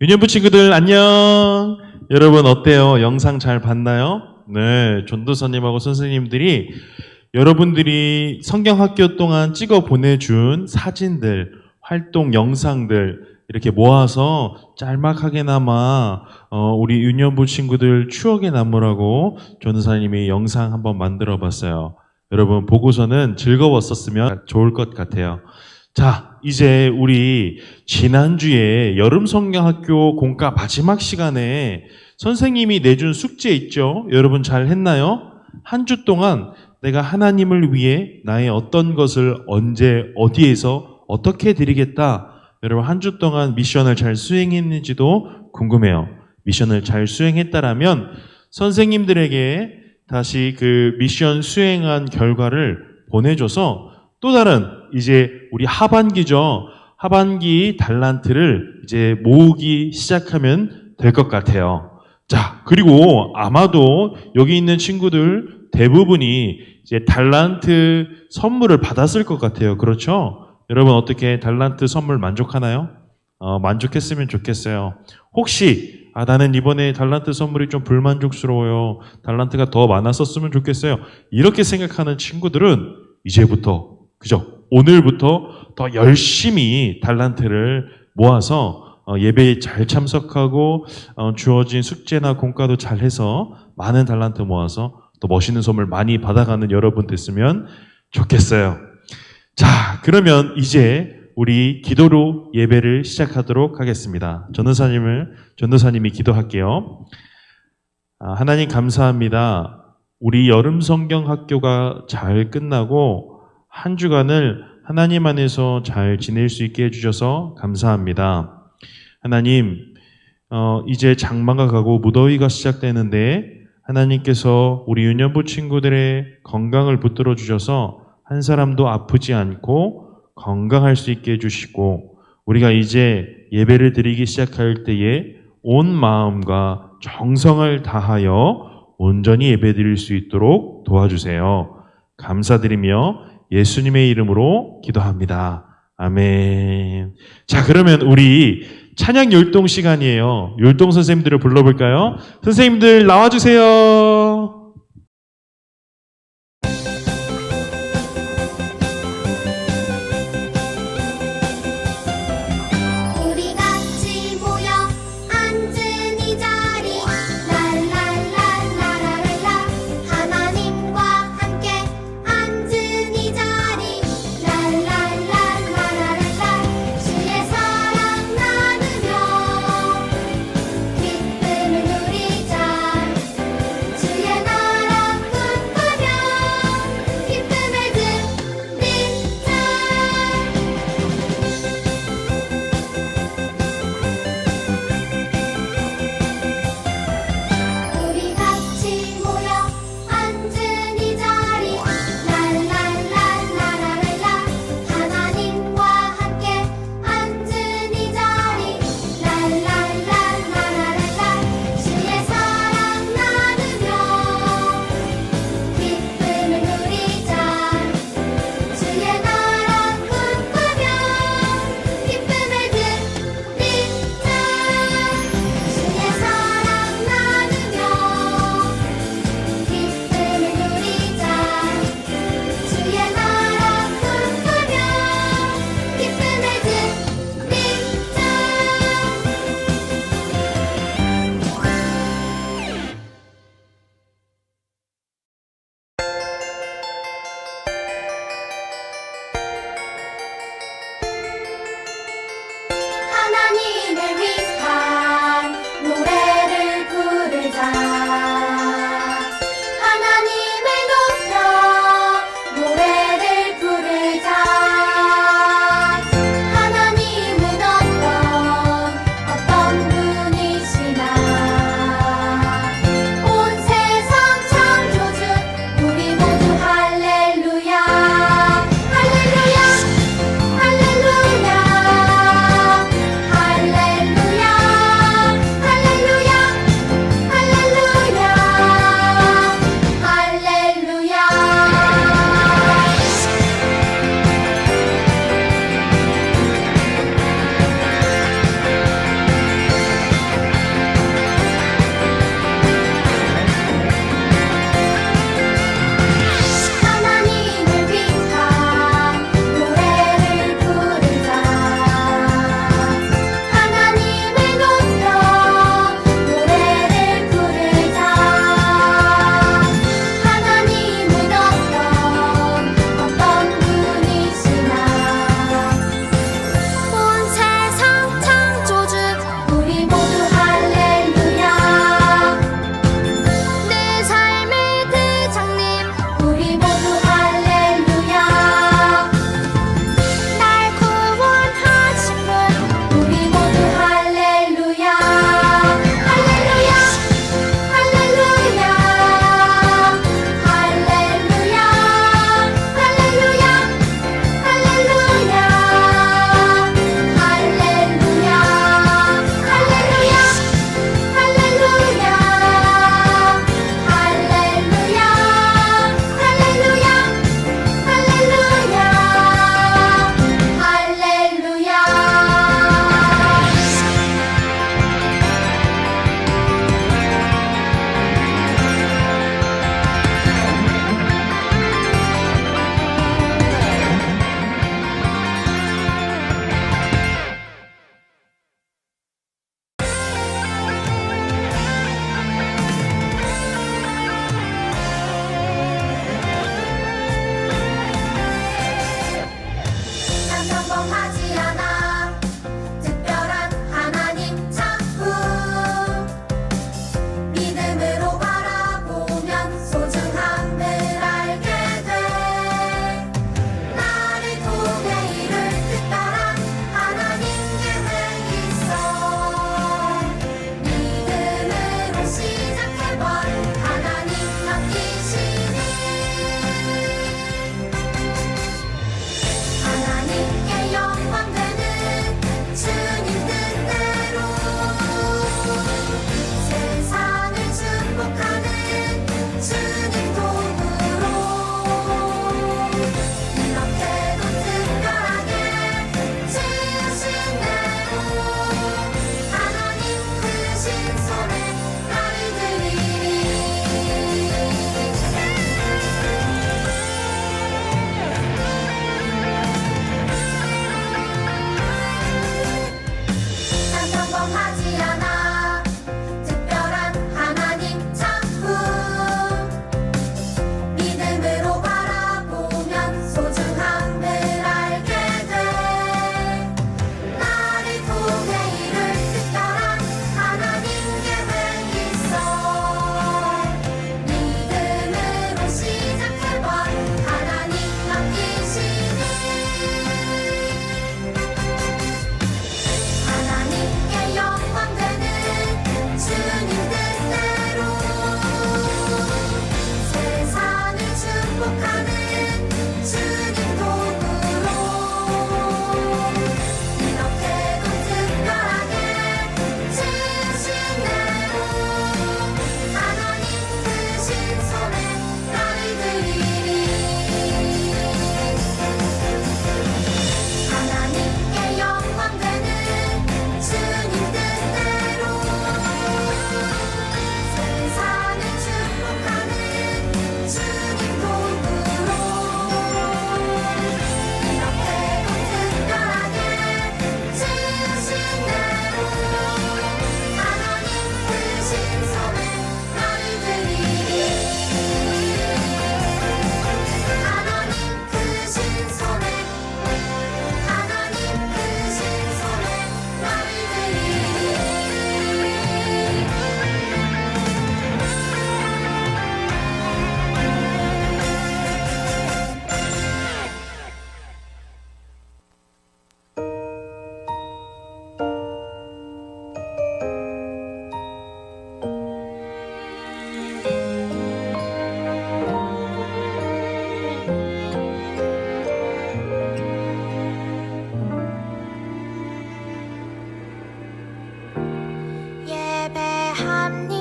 유년부 친구들 안녕. 여러분 어때요? 영상 잘 봤나요? 네, 전도사님하고 선생님들이 여러분들이 성경학교 동안 찍어 보내준 사진들, 활동 영상들 이렇게 모아서 짤막하게나마 우리 유년부 친구들 추억에 남으라고 전도사님이 영상 한번 만들어 봤어요. 여러분 보고서는 즐거웠었으면 좋을 것 같아요. 자, 이제 우리 지난주에 여름 성경학교 공과 마지막 시간에 선생님이 내준 숙제 있죠? 여러분 잘 했나요? 한 주 동안 내가 하나님을 위해 나의 어떤 것을 언제 어디에서 어떻게 드리겠다. 여러분 한 주 동안 미션을 잘 수행했는지도 궁금해요. 미션을 잘 수행했다라면 선생님들에게 다시 그 미션 수행한 결과를 보내줘서 또 다른 이제 우리 하반기죠. 하반기 달란트를 이제 모으기 시작하면 될 것 같아요. 자, 그리고 아마도 여기 있는 친구들 대부분이 이제 달란트 선물을 받았을 것 같아요. 그렇죠? 여러분 어떻게 달란트 선물 만족하나요? 만족했으면 좋겠어요. 혹시 나는 이번에 달란트 선물이 좀 불만족스러워요. 달란트가 더 많았었으면 좋겠어요. 이렇게 생각하는 친구들은 이제부터 그죠? 오늘부터 더 열심히 달란트를 모아서 예배에 잘 참석하고 주어진 숙제나 공과도 잘 해서 많은 달란트 모아서 또 멋있는 선물 많이 받아가는 여러분 됐으면 좋겠어요. 자, 그러면 이제 우리 기도로 예배를 시작하도록 하겠습니다. 전도사님이 기도할게요. 하나님 감사합니다. 우리 여름 성경 학교가 잘 끝나고 한 주간을 하나님 안에서 잘 지낼 수 있게 해주셔서 감사합니다. 하나님, 이제 장마가 가고 무더위가 시작되는데 하나님께서 우리 유년부 친구들의 건강을 붙들어 주셔서 한 사람도 아프지 않고 건강할 수 있게 해주시고 우리가 이제 예배를 드리기 시작할 때에 온 마음과 정성을 다하여 온전히 예배 드릴 수 있도록 도와주세요. 감사드리며 예수님의 이름으로 기도합니다. 아멘. 자, 그러면 우리 찬양 율동 시간이에요. 율동 선생님들을 불러볼까요? 선생님들 나와주세요. 우리 같이 모여 앉은 이 자리 랄랄랄라라랄라 하나님과 함께 앉은 이 자리 랄랄랄라라랄라 주의 사랑 나누며 기쁨을 누리자 주의 나라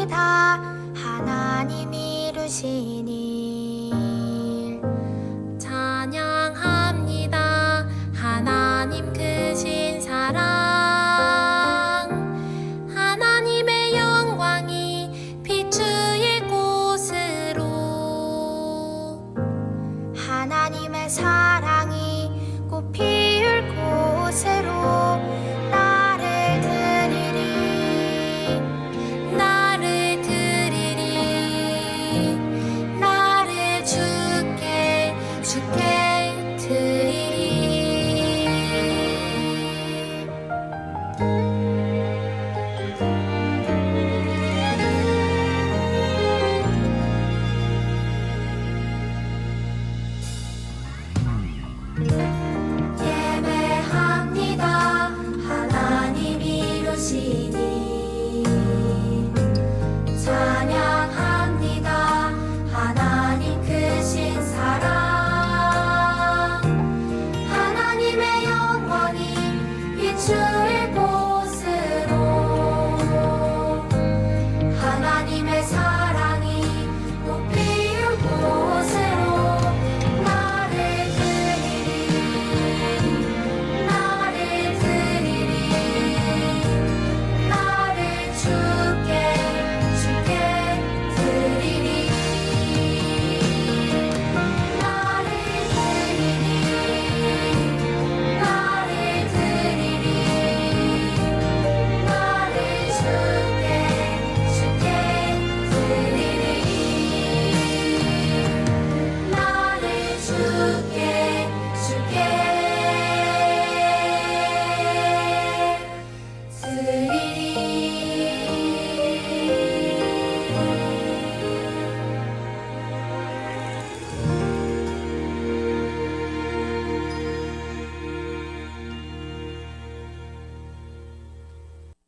찬양합니다. 하나님 이루신 일 찬양합니다. 하나님 크신 사랑 하나님의 영광이 비추일 곳으로 하나님의 사랑이 꽃 피울 곳으로 나를 드리리 나를 드리리 나를 주께 드리리 예배합니다. 하나님 이루시니 찬양합니다. 하나님 크신 사랑 하나님의 영광이 비추일 곳으로 하나님의 사랑이 꽃 피울 곳으로 나를 드리리 나를 드리리 나를 주께 드리리 나를 드리리 나를 드리리 나를 주께 드리리 나를 주께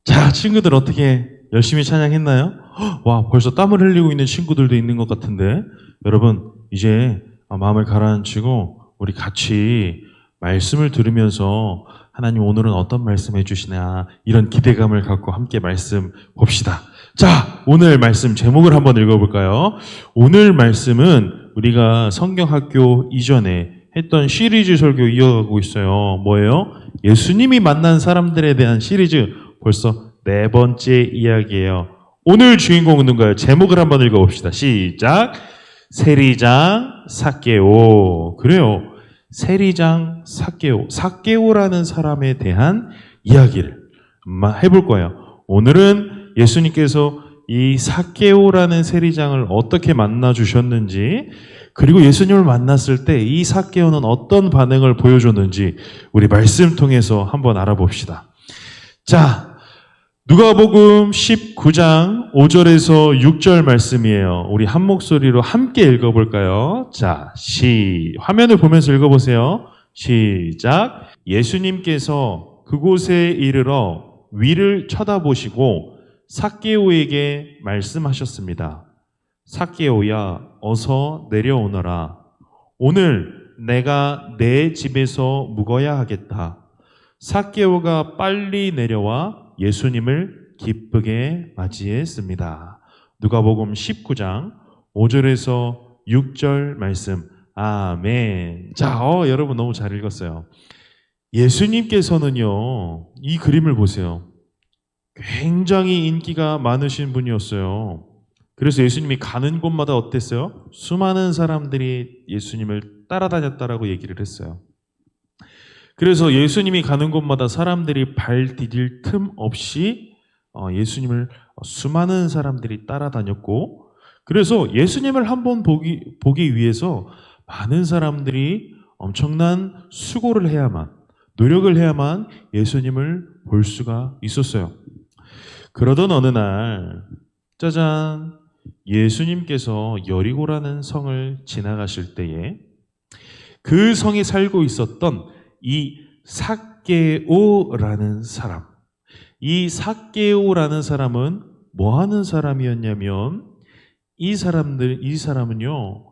자, 친구들 어떻게 열심히 찬양했나요? 와, 벌써 땀을 흘리고 있는 친구들도 있는 것 같은데, 여러분, 이제 마음을 가라앉히고, 우리 같이 말씀을 들으면서 하나님 오늘은 어떤 말씀 해주시나, 이런 기대감을 갖고 함께 말씀 봅시다. 자, 오늘 말씀 제목을 한번 읽어볼까요? 오늘 말씀은 우리가 성경학교 이전에 했던 시리즈 설교 이어가고 있어요. 뭐예요? 예수님이 만난 사람들에 대한 시리즈. 벌써 4번째 이야기예요. 오늘 주인공은 누군가요? 제목을 한번 읽어봅시다. 시작. 세리장 삭개오. 그래요. 세리장 삭개오. 삭개오라는 사람에 대한 이야기를 해볼 거예요. 오늘은 예수님께서 이 삭개오라는 세리장을 어떻게 만나 주셨는지, 그리고 예수님을 만났을 때 이 삭개오는 어떤 반응을 보여줬는지 우리 말씀 통해서 한번 알아봅시다. 자, 누가복음 19장 5절에서 6절 말씀이에요. 우리 한 목소리로 함께 읽어볼까요? 자, 화면을 보면서 읽어보세요. 시작. 예수님께서 그곳에 이르러 위를 쳐다보시고 삭개오에게 말씀하셨습니다. 삭개오야, 어서 내려오너라. 오늘 내가 내 집에서 묵어야 하겠다. 삭개오가 빨리 내려와 예수님을 기쁘게 맞이했습니다. 누가복음 19장 5절에서 6절 말씀. 아멘. 자, 여러분 너무 잘 읽었어요. 예수님께서는요, 이 그림을 보세요. 굉장히 인기가 많으신 분이었어요. 그래서 예수님이 가는 곳마다 어땠어요? 수많은 사람들이 예수님을 따라다녔다라고 얘기를 했어요. 그래서 예수님이 가는 곳마다 사람들이 발 디딜 틈 없이 예수님을 수많은 사람들이 따라다녔고, 그래서 예수님을 한번 보기 위해서 많은 사람들이 엄청난 수고를 해야만, 노력을 해야만 예수님을 볼 수가 있었어요. 그러던 어느 날, 짜잔, 예수님께서 여리고라는 성을 지나가실 때에 그 성에 살고 있었던 이 삭개오라는 사람, 이 삭개오라는 사람은 뭐 하는 사람이었냐면, 이 사람은요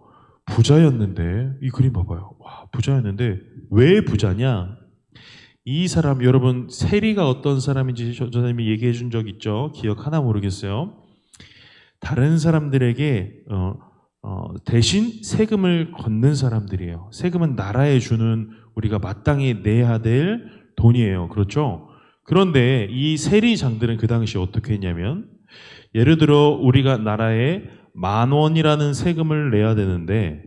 부자였는데, 이 그림 봐봐요. 와, 부자였는데 왜 부자냐? 이 사람, 여러분 세리가 어떤 사람인지 전사님이 얘기해 준 적 있죠? 기억 하나 모르겠어요. 다른 사람들에게 대신 세금을 걷는 사람들이에요. 세금은 나라에 주는 우리가 마땅히 내야 될 돈이에요. 그렇죠? 그런데 이 세리장들은 그 당시 어떻게 했냐면, 예를 들어 우리가 나라에 10,000원이라는 세금을 내야 되는데,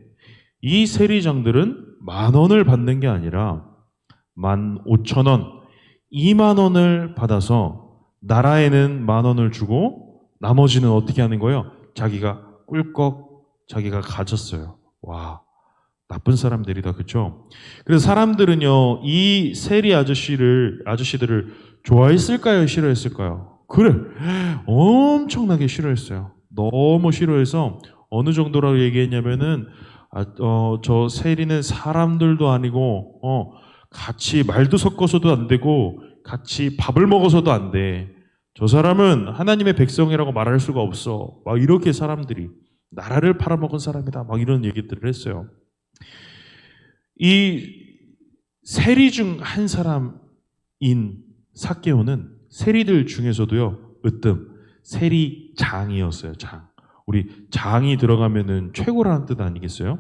이 세리장들은 10,000원을 받는 게 아니라 15,000원, 20,000원을 받아서 나라에는 10,000원을 주고 나머지는 어떻게 하는 거예요? 자기가 꿀꺽 자기가 가졌어요. 와, 나쁜 사람들이다. 그렇죠? 그래서 사람들은요, 이 세리 아저씨들을 좋아했을까요? 싫어했을까요? 그래, 엄청나게 싫어했어요. 너무 싫어해서 어느 정도라고 얘기했냐면은 저 세리는 사람들도 아니고 같이 말도 섞어서도 안 되고 같이 밥을 먹어서도 안 돼. 저 사람은 하나님의 백성이라고 말할 수가 없어. 막 이렇게 사람들이 나라를 팔아먹은 사람이다. 막 이런 얘기들을 했어요. 이 세리 중 한 사람인 삭개오는 세리들 중에서도요, 으뜸 세리장이었어요. 장. 우리 장이 들어가면은 최고라는 뜻 아니겠어요?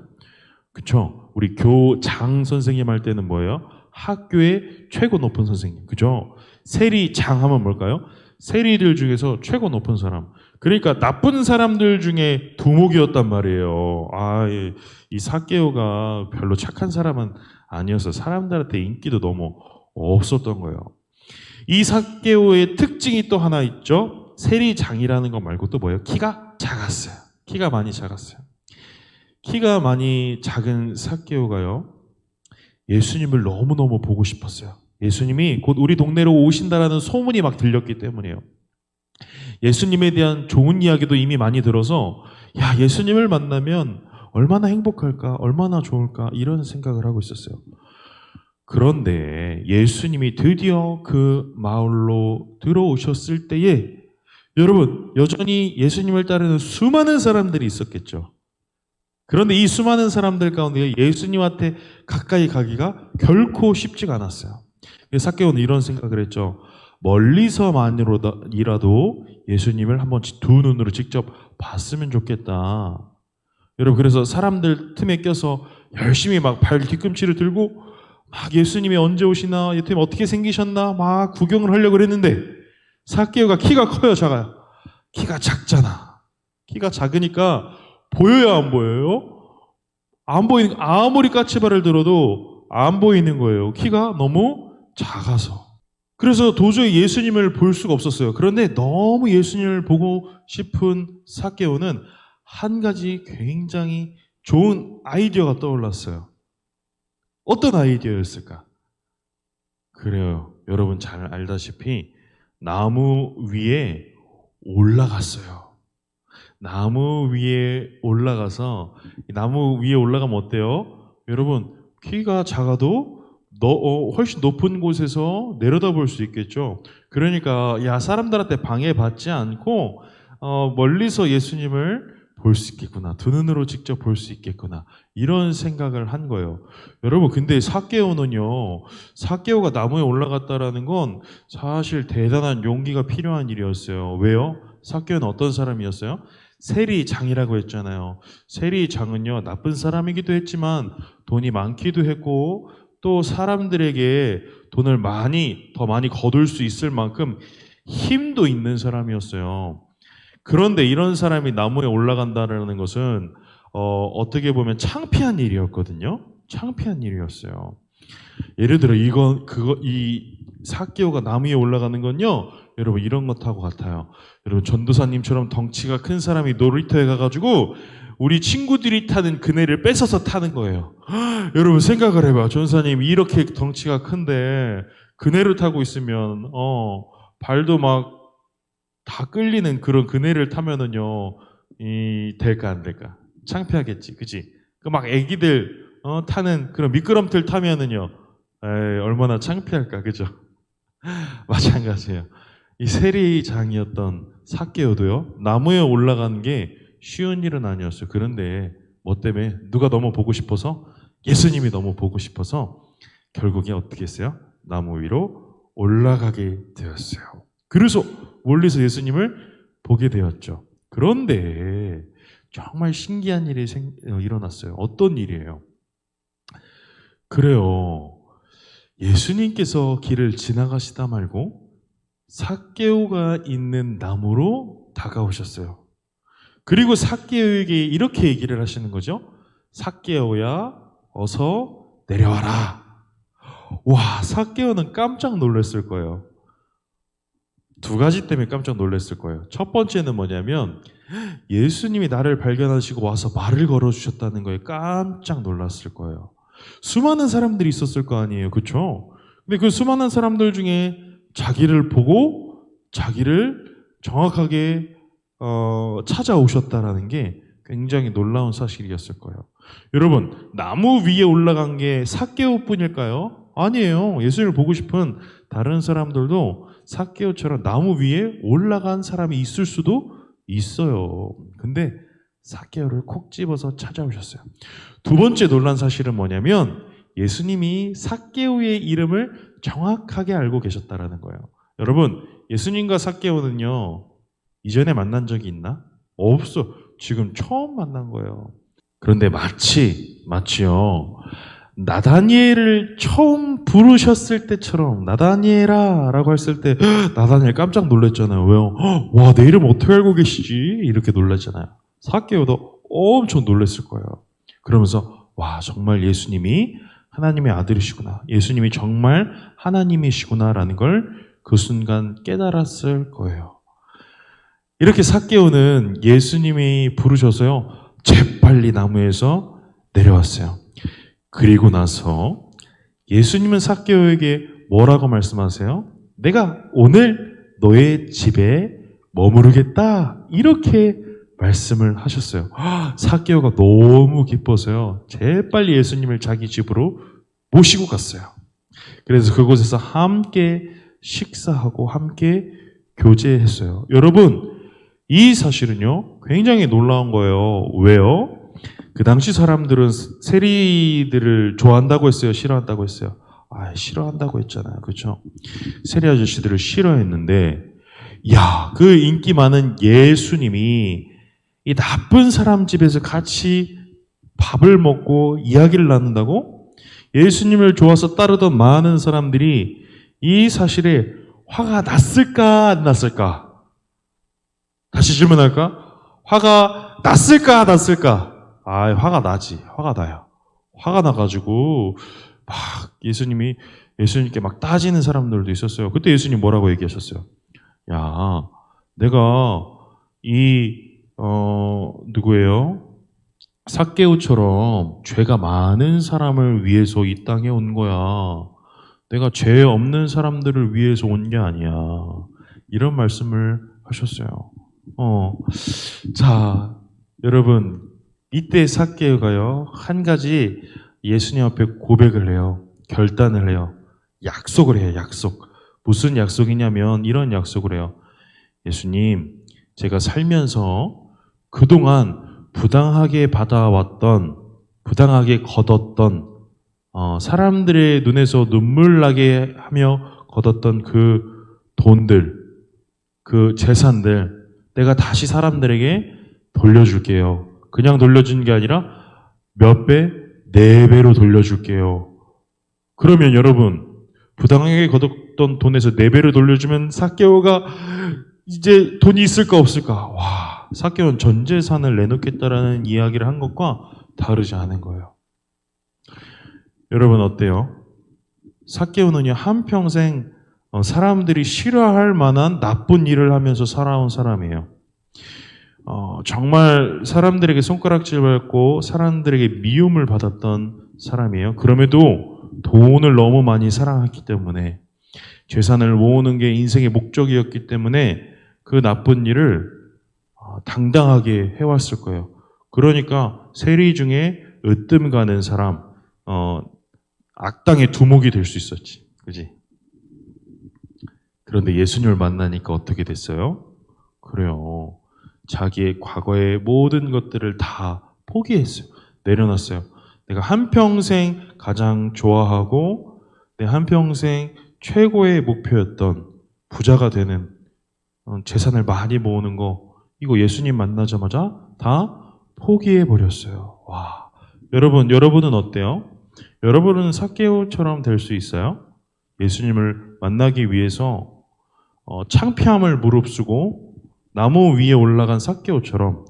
그쵸? 우리 교장 선생님 할 때는 뭐예요? 학교의 최고 높은 선생님. 그죠? 세리장 하면 뭘까요? 세리들 중에서 최고 높은 사람. 그러니까 나쁜 사람들 중에 두목이었단 말이에요. 이 삭개오가 별로 착한 사람은 아니어서 사람들한테 인기도 너무 없었던 거예요. 이 삭개오의 특징이 또 하나 있죠. 세리장이라는 거 말고 또 뭐예요? 키가 작았어요. 키가 많이 작았어요. 키가 많이 작은 삭개오가요, 예수님을 너무너무 보고 싶었어요. 예수님이 곧 우리 동네로 오신다라는 소문이 막 들렸기 때문이에요. 예수님에 대한 좋은 이야기도 이미 많이 들어서, 야, 예수님을 만나면 얼마나 행복할까, 얼마나 좋을까, 이런 생각을 하고 있었어요. 그런데 예수님이 드디어 그 마을로 들어오셨을 때에, 여러분, 여전히 예수님을 따르는 수많은 사람들이 있었겠죠. 그런데 이 수많은 사람들 가운데 예수님한테 가까이 가기가 결코 쉽지가 않았어요. 삭개오는 이런 생각을 했죠. 멀리서만이라도 예수님을 한번 두 눈으로 직접 봤으면 좋겠다. 여러분, 그래서 사람들 틈에 껴서 열심히 막 발 뒤꿈치를 들고 막 예수님이 언제 오시나, 예수님 어떻게 생기셨나 막 구경을 하려고 그랬는데, 삭개오가 키가 커요, 작아요? 키가 작잖아. 키가 작으니까 보여요, 안 보여요? 안 보이는, 아무리 까치발을 들어도 안 보이는 거예요. 키가 너무 작아서. 그래서 도저히 예수님을 볼 수가 없었어요. 그런데 너무 예수님을 보고 싶은 삭개오는 한 가지 굉장히 좋은 아이디어가 떠올랐어요. 어떤 아이디어였을까? 그래요. 여러분 잘 알다시피 나무 위에 올라갔어요. 나무 위에 올라가서, 나무 위에 올라가면 어때요? 여러분, 키가 작아도 훨씬 높은 곳에서 내려다볼 수 있겠죠. 그러니까 야, 사람들한테 방해받지 않고 멀리서 예수님을 볼 수 있겠구나, 두 눈으로 직접 볼 수 있겠구나, 이런 생각을 한 거예요. 여러분, 근데 삭개오는요, 삭개오가 나무에 올라갔다라는 건 사실 대단한 용기가 필요한 일이었어요. 왜요? 삭개오는 어떤 사람이었어요? 세리장이라고 했잖아요. 세리장은요, 나쁜 사람이기도 했지만 돈이 많기도 했고, 또 사람들에게 돈을 더 많이 거둘 수 있을 만큼 힘도 있는 사람이었어요. 그런데 이런 사람이 나무에 올라간다는 것은 어떻게 보면 창피한 일이었거든요. 창피한 일이었어요. 예를 들어 이 삭개오가 나무 위에 올라가는 건요, 여러분 이런 것하고 같아요. 여러분, 전도사님처럼 덩치가 큰 사람이 놀이터에 가가지고 우리 친구들이 타는 그네를 뺏어서 타는 거예요. 여러분 생각을 해봐요. 전도사님 이렇게 덩치가 큰데 그네를 타고 있으면 발도 막 다 끌리는 그런 그네를 타면은요, 될까 안 될까? 창피하겠지, 그지? 그 막 애기들 타는 그런 미끄럼틀 타면은요, 얼마나 창피할까, 그죠? 마찬가지예요. 이 세리장이었던 삭개오도요, 나무에 올라가는 게 쉬운 일은 아니었어요. 그런데 뭐 때문에? 누가 너무 보고 싶어서? 예수님이 너무 보고 싶어서 결국에 어떻게 했어요? 나무 위로 올라가게 되었어요. 그래서 멀리서 예수님을 보게 되었죠. 그런데 정말 신기한 일이 일어났어요. 어떤 일이에요? 그래요. 예수님께서 길을 지나가시다 말고 삭개오가 있는 나무로 다가오셨어요. 그리고 삭개오에게 이렇게 얘기를 하시는 거죠. 삭개오야, 어서 내려와라. 와, 삭개오는 깜짝 놀랐을 거예요. 두 가지 때문에 깜짝 놀랐을 거예요. 첫 번째는 뭐냐면 예수님이 나를 발견하시고 와서 말을 걸어주셨다는 거에 깜짝 놀랐을 거예요. 수많은 사람들이 있었을 거 아니에요. 그렇죠? 근데 그 수많은 사람들 중에 자기를 보고 자기를 정확하게 찾아오셨다라는 게 굉장히 놀라운 사실이었을 거예요. 여러분, 나무 위에 올라간 게 삭개오뿐일까요? 아니에요. 예수님을 보고 싶은 다른 사람들도 삭개오처럼 나무 위에 올라간 사람이 있을 수도 있어요. 근데 삭개오를 콕 집어서 찾아오셨어요. 두 번째 놀란 사실은 뭐냐면 예수님이 삭개오의 이름을 정확하게 알고 계셨다라는 거예요. 여러분, 예수님과 삭개오는요, 이전에 만난 적이 있나? 없어. 지금 처음 만난 거예요. 그런데 마치요. 나다니엘을 처음 부르셨을 때처럼 나다니엘아 라고 했을 때 나다니엘 깜짝 놀랐잖아요. 왜요? 와, 내 이름 어떻게 알고 계시지? 이렇게 놀랐잖아요. 삭개오도 엄청 놀랐을 거예요. 그러면서 와, 정말 예수님이 하나님의 아들이시구나. 예수님이 정말 하나님이시구나라는 걸 그 순간 깨달았을 거예요. 이렇게 삭개오는 예수님이 부르셔서요, 재빨리 나무에서 내려왔어요. 그리고 나서 예수님은 삭개오에게 뭐라고 말씀하세요? 내가 오늘 너의 집에 머무르겠다. 이렇게 말씀을 하셨어요. 삭개오가 너무 기뻐서요, 재빨리 예수님을 자기 집으로 모시고 갔어요. 그래서 그곳에서 함께 식사하고 함께 교제했어요. 여러분, 이 사실은요, 굉장히 놀라운 거예요. 왜요? 그 당시 사람들은 세리들을 좋아한다고 했어요? 싫어한다고 했어요? 싫어한다고 했잖아요. 그렇죠? 세리 아저씨들을 싫어했는데, 야, 그 인기 많은 예수님이 이 나쁜 사람 집에서 같이 밥을 먹고 이야기를 나눈다고? 예수님을 좋아서 따르던 많은 사람들이 이 사실에 화가 났을까, 안 났을까? 다시 질문할까? 화가 났을까, 안 났을까? 화가 나지. 화가 나요. 화가 나가지고 막 예수님께 막 따지는 사람들도 있었어요. 그때 예수님 뭐라고 얘기하셨어요? 야, 내가 누구예요? 삭개오처럼 죄가 많은 사람을 위해서 이 땅에 온 거야. 내가 죄 없는 사람들을 위해서 온 게 아니야. 이런 말씀을 하셨어요. 자, 여러분, 이때 삭개오가요, 한 가지 예수님 앞에 고백을 해요. 결단을 해요. 약속을 해요. 약속. 무슨 약속이냐면 이런 약속을 해요. 예수님, 제가 살면서 그동안 부당하게 받아왔던, 부당하게 걷었던, 사람들의 눈에서 눈물 나게 하며 걷었던 그 돈들, 그 재산들, 내가 다시 사람들에게 돌려줄게요. 그냥 돌려주는 게 아니라 몇 배? 4배로 돌려줄게요. 그러면 여러분, 부당하게 걷었던 돈에서 4배로 돌려주면 삭개오가 이제 돈이 있을까 없을까? 와, 삭개오는 전 재산을 내놓겠다라는 이야기를 한 것과 다르지 않은 거예요. 여러분 어때요? 삭개오는요, 한평생 사람들이 싫어할 만한 나쁜 일을 하면서 살아온 사람이에요. 정말 사람들에게 손가락질 받고 사람들에게 미움을 받았던 사람이에요. 그럼에도 돈을 너무 많이 사랑했기 때문에, 재산을 모으는 게 인생의 목적이었기 때문에 그 나쁜 일을 당당하게 해왔을 거예요. 그러니까 세리 중에 으뜸 가는 사람, 악당의 두목이 될 수 있었지. 그지? 그런데 예수님을 만나니까 어떻게 됐어요? 그래요. 자기의 과거의 모든 것들을 다 포기했어요. 내려놨어요. 내가 한평생 가장 좋아하고 내 한평생 최고의 목표였던 부자가 되는, 재산을 많이 모으는 거, 이거 예수님 만나자마자 다 포기해 버렸어요. 와, 여러분은 어때요? 여러분은 삭개오처럼 될 수 있어요? 예수님을 만나기 위해서 창피함을 무릅쓰고 나무 위에 올라간 삭개오처럼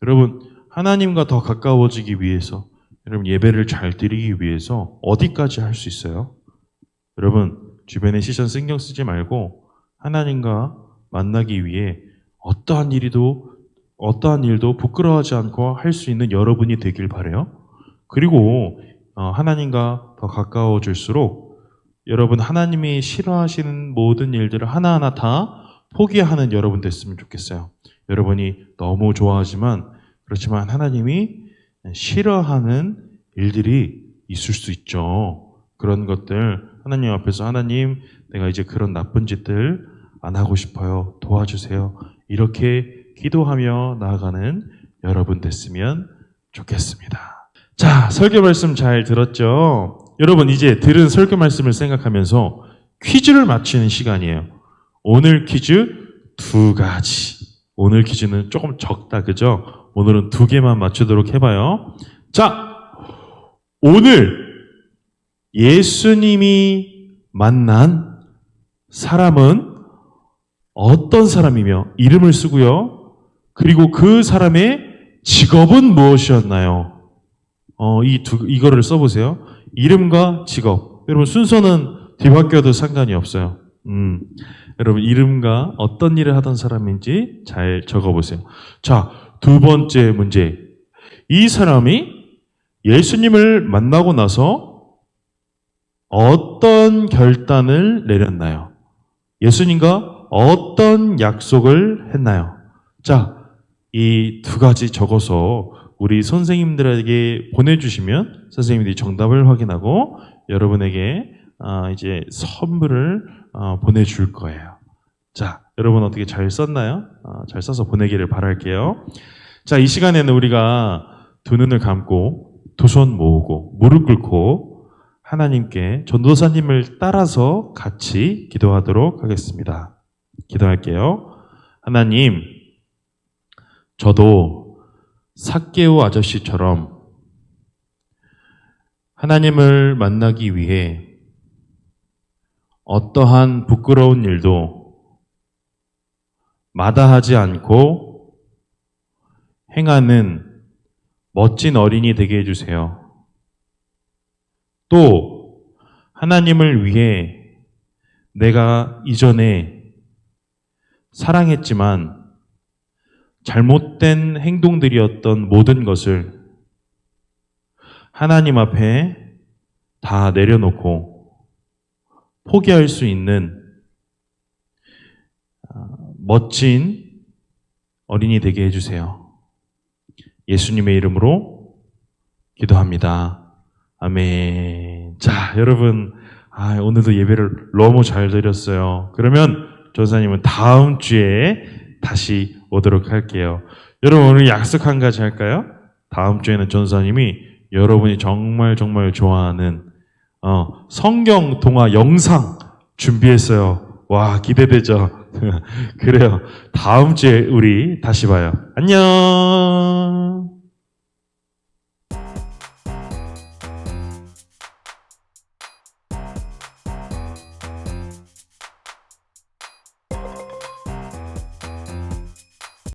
여러분 하나님과 더 가까워지기 위해서 여러분 예배를 잘 드리기 위해서 어디까지 할 수 있어요? 여러분 주변의 시선 신경 쓰지 말고 하나님과 만나기 위해 어떠한 일도 부끄러워하지 않고 할 수 있는 여러분이 되길 바라요. 그리고 하나님과 더 가까워질수록 여러분 하나님이 싫어하시는 모든 일들을 하나하나 다 포기하는 여러분 됐으면 좋겠어요. 여러분이 너무 좋아하지만 그렇지만 하나님이 싫어하는 일들이 있을 수 있죠. 그런 것들 하나님 앞에서 하나님 내가 이제 그런 나쁜 짓들 안 하고 싶어요. 도와주세요. 이렇게 기도하며 나아가는 여러분 됐으면 좋겠습니다. 자, 설교 말씀 잘 들었죠? 여러분 이제 들은 설교 말씀을 생각하면서 퀴즈를 맞히는 시간이에요. 오늘 퀴즈 2가지. 오늘 퀴즈는 조금 적다, 그죠? 오늘은 2개만 맞추도록 해봐요. 자, 오늘 예수님이 만난 사람은 어떤 사람이며 이름을 쓰고요. 그리고 그 사람의 직업은 무엇이었나요? 이거를 써보세요. 이름과 직업. 여러분 순서는 뒤바뀌어도 상관이 없어요. 여러분 이름과 어떤 일을 하던 사람인지 잘 적어보세요. 자, 2번째 문제. 이 사람이 예수님을 만나고 나서 어떤 결단을 내렸나요? 예수님과 어떤 약속을 했나요? 자, 이 2가지 적어서 우리 선생님들에게 보내주시면 선생님들이 정답을 확인하고 여러분에게 이제 선물을 보내줄 거예요. 자, 여러분 어떻게 잘 썼나요? 잘 써서 보내기를 바랄게요. 자, 이 시간에는 우리가 2눈을 감고 2손 모으고 무릎 꿇고 하나님께 전도사님을 따라서 같이 기도하도록 하겠습니다. 기도할게요. 하나님, 저도 삭개오 아저씨처럼 하나님을 만나기 위해 어떠한 부끄러운 일도 마다하지 않고 행하는 멋진 어린이 되게 해주세요. 또 하나님을 위해 내가 이전에 사랑했지만 잘못된 행동들이었던 모든 것을 하나님 앞에 다 내려놓고 포기할 수 있는 멋진 어린이 되게 해주세요. 예수님의 이름으로 기도합니다. 아멘. 자, 여러분, 오늘도 예배를 너무 잘 드렸어요. 그러면 전사님은 다음 주에 다시 오도록 할게요. 여러분, 오늘 약속 한 가지 할까요? 다음 주에는 전사님이 여러분이 정말 좋아하는 성경 동화 영상 준비했어요. 와, 기대되죠? 그래요. 다음 주에 우리 다시 봐요. 안녕!